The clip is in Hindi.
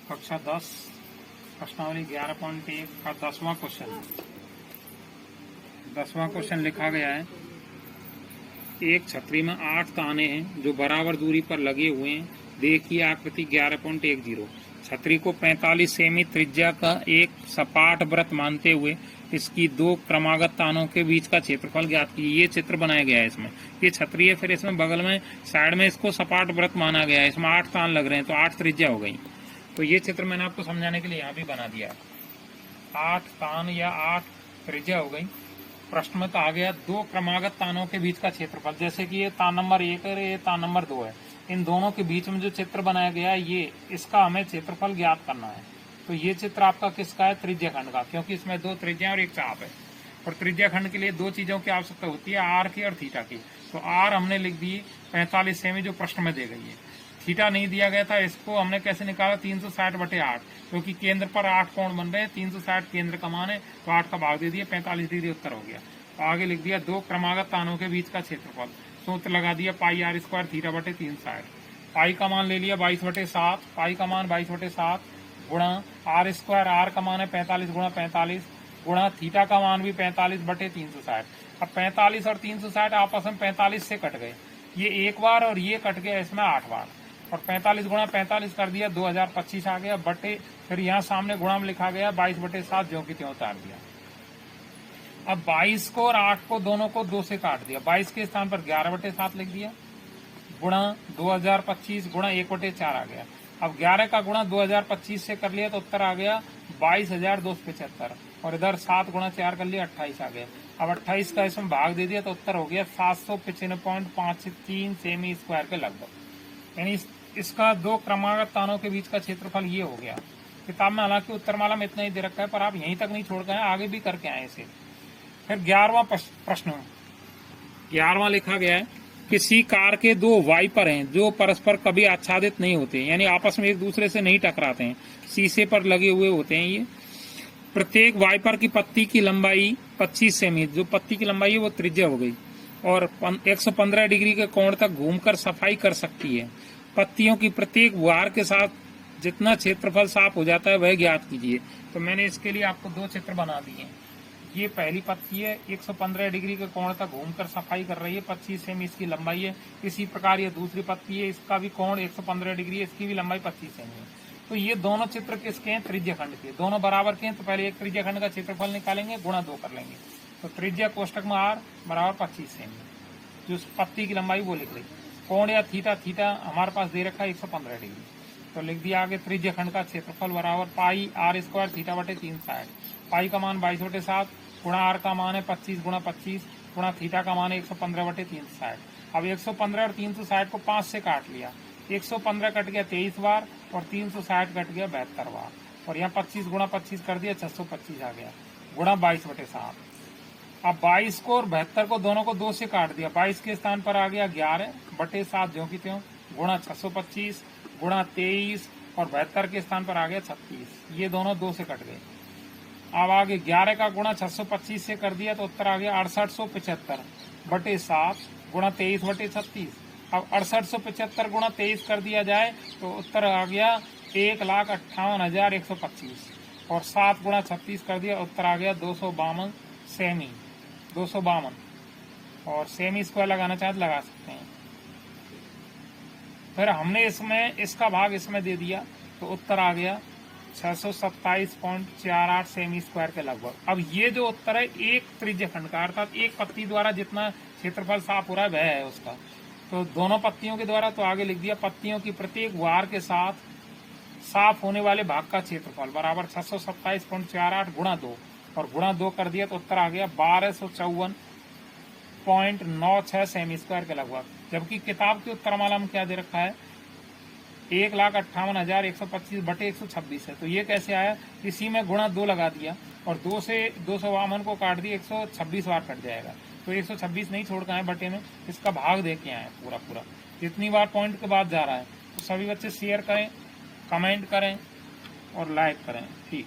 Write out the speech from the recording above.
कक्षा 10 प्रश्नावली 11.1 का 10वां क्वेश्चन। 10वां क्वेश्चन लिखा गया है, एक छतरी में 8 ताने हैं जो बराबर दूरी पर लगे हुए हैं। देखिए आकृति 11.10। छतरी को 45 सेमी त्रिज्या का एक सपाट वृत्त मानते हुए इसकी दो क्रमागत तानों के बीच का क्षेत्रफल ज्ञात कीजिए। ये चित्र बनाया गया है। इसमें ये छतरी है, फिर इसमें बगल में साइड में इसको सपाट वृत्त माना गया है। इसमें 8 तान लग रहे हैं, तो 8 त्रिज्या हो गई। तो ये चित्र मैंने आपको समझाने के लिए यहाँ भी बना दिया। 8 तान या 8 त्रिज्या हो गई। प्रश्न में तो आ गया दो क्रमागत तानों के बीच का क्षेत्रफल, जैसे कि ये तान नंबर 1 है, ये तान नंबर 2 है। इन दोनों के बीच में जो चित्र बनाया गया है, ये इसका हमें क्षेत्रफल ज्ञात करना है। तो ये चित्र आपका किसका है? त्रिज्या खंड का, क्योंकि इसमें 2 त्रिज्या और एक चाप है। और त्रिज्या खंड के लिए 2 चीजों की आवश्यकता होती है, आर की और थीटा की। तो आर हमने लिख दी 45 सेमी जो प्रश्न में दी गई है। थीटा नहीं दिया गया था, इसको हमने कैसे निकाला? 360/8, क्योंकि केंद्र पर 8 कोण बन रहे हैं। 360 केंद्र का मान है, तो 8 का भाग दे दिया, 45 डिग्री उत्तर हो गया। तो आगे लिख दिया दो क्रमागत तानों के बीच का क्षेत्रफल। सूत्र लगा दिया पाई आर स्क्वायर थीटा/360। पाई का मान ले लिया 22/7, पाई का मान 22/7 गुणा आर स्क्वायर, आर का मान है 45 गुणा 45 गुणा थीटा का मान भी 45/360। अब 45 और 360 आपस में 45 से कट गए, ये एक बार और ये कट गया इसमें 8 बार। और 45 गुणा 45 कर दिया 2025 आ गया, बटे फिर यहाँ सामने गुणा में लिखा गया 22/7 जो कि त्यों उतार दिया। अब 22 को और 8 को दोनों को 2 से काट दिया। 22 के स्थान पर 11/7 लिख दिया गुणा 2025 गुणा 1/4 आ गया। अब 11 का गुणा 2025 से कर लिया तो उत्तर आ गया 22,275। और इधर 7 गुणा 4 कर लिया 28 आ गया। अब 28 का इसमें भाग दे दिया तो उत्तर हो गया 795.53 सेमी स्क्वायर के लगभग। यानी इसका दो क्रमागत तानों के बीच का क्षेत्रफल ये हो गया। किताब में हालांकि उत्तरमाला में इतना ही दे रखा है, पर आप यहीं तक नहीं छोड़ गए, आगे भी करके आए इसे। फिर 11वां प्रश्न, 11वां लिखा गया है, किसी कार के 2 वाइपर हैं जो परस्पर कभी आच्छादित नहीं होते, यानी आपस में एक दूसरे से नहीं टकराते हैं, शीशे पर लगे हुए होते हैं ये। प्रत्येक वाइपर की पत्ती की लंबाई 25 सेमी, जो पत्ती की लंबाई है वो त्रिज्या हो गई, और 115 डिग्री के कोण तक घूमकर सफाई कर सकती है। पत्तियों की प्रत्येक वार के साथ जितना क्षेत्रफल साफ हो जाता है वह ज्ञात कीजिए। तो मैंने इसके लिए आपको 2 चित्र बना दिए। ये पहली पत्ती है, 115 डिग्री के कोण तक घूमकर सफाई कर रही है, 25 सेमी इसकी लंबाई है। इसी प्रकार ये दूसरी पत्ती है, इसका भी कोण 115 डिग्री है, इसकी भी लंबाई 25 सेमी है। तो ये दोनों चित्र किसके हैं? त्रिज्या खंड के, दोनों बराबर के हैं। तो पहले एक त्रिज्या खंड का क्षेत्रफल निकालेंगे, गुणा 2 कर लेंगे। तो त्रिज्या कोष्टक में आर बराबर 25 सेमी, जो पत्ती की लंबाई वो लिख रही। कोण या थीटा, थीटा हमारे पास दे रखा है 115 डिग्री, तो लिख दिया आगे त्रिज्या खंड का क्षेत्रफल बराबर पाई आर स्क्वायर थीटा/360। पाई का मान 22/7 गुणा आर का मान है 25 गुणा 25 गुणा थीटा का मान है 115/360। अब 115 और 360 को 5 से काट लिया, 115 कट गया 23 बार और 360 कट गया 72 बार। और यहाँ 25 गुणा 25 कर दिया 625 आ गया, गुणा 22/7। अब 22 को और 72 को दोनों को 2 से काट दिया, 22 के स्थान पर आ गया 11/7 जो कि त्यों, गुणा 625 गुणा 23 और 72 के स्थान पर आ गया 36। ये दोनों 2 से कट गए। अब आगे 11 का गुणा 625 से कर दिया तो उत्तर आ गया 6875/7 गुणा 23/36। अब 6875 गुणा 23 कर दिया जाए तो उत्तर आ गया 1,58,125। और 7 गुणा 36 कर दिया, उत्तर आ गया 252 सेमी, 252। और सेमी स्क्वायर लगाना चाहे तो लगा सकते हैं। फिर हमने इसमें इसका भाग इसमें दे दिया तो उत्तर आ गया 627.48 सेमी स्क्वायर के लगभग। अब ये जो उत्तर है एक त्रिज्या खंड का, अर्थात एक पत्ती द्वारा जितना क्षेत्रफल साफ हो रहा है वह है उसका। तो दोनों पत्तियों के द्वारा, तो आगे लिख दिया पत्तियों की प्रत्येक वार के साथ साफ होने वाले भाग का क्षेत्रफल बराबर 627.48 गुणा 2, और गुणा 2 कर दिया तो उत्तर आ गया 1254.96 सेमी स्क्वायर के लगभग। जबकि किताब की उत्तरमाला में क्या दे रखा है? 1,58,125/126 है। तो ये कैसे आया? इसी में गुणा 2 लगा दिया और 2 से 252 को काट दिया, 126 बार कट जाएगा। तो 126 नहीं छोड़ के आए बटे में, इसका भाग दे के आए पूरा पूरा, जितनी बार पॉइंट के बाद जा रहा है। तो सभी बच्चे शेयर करें, कमेंट करें और लाइक करें। ठीक।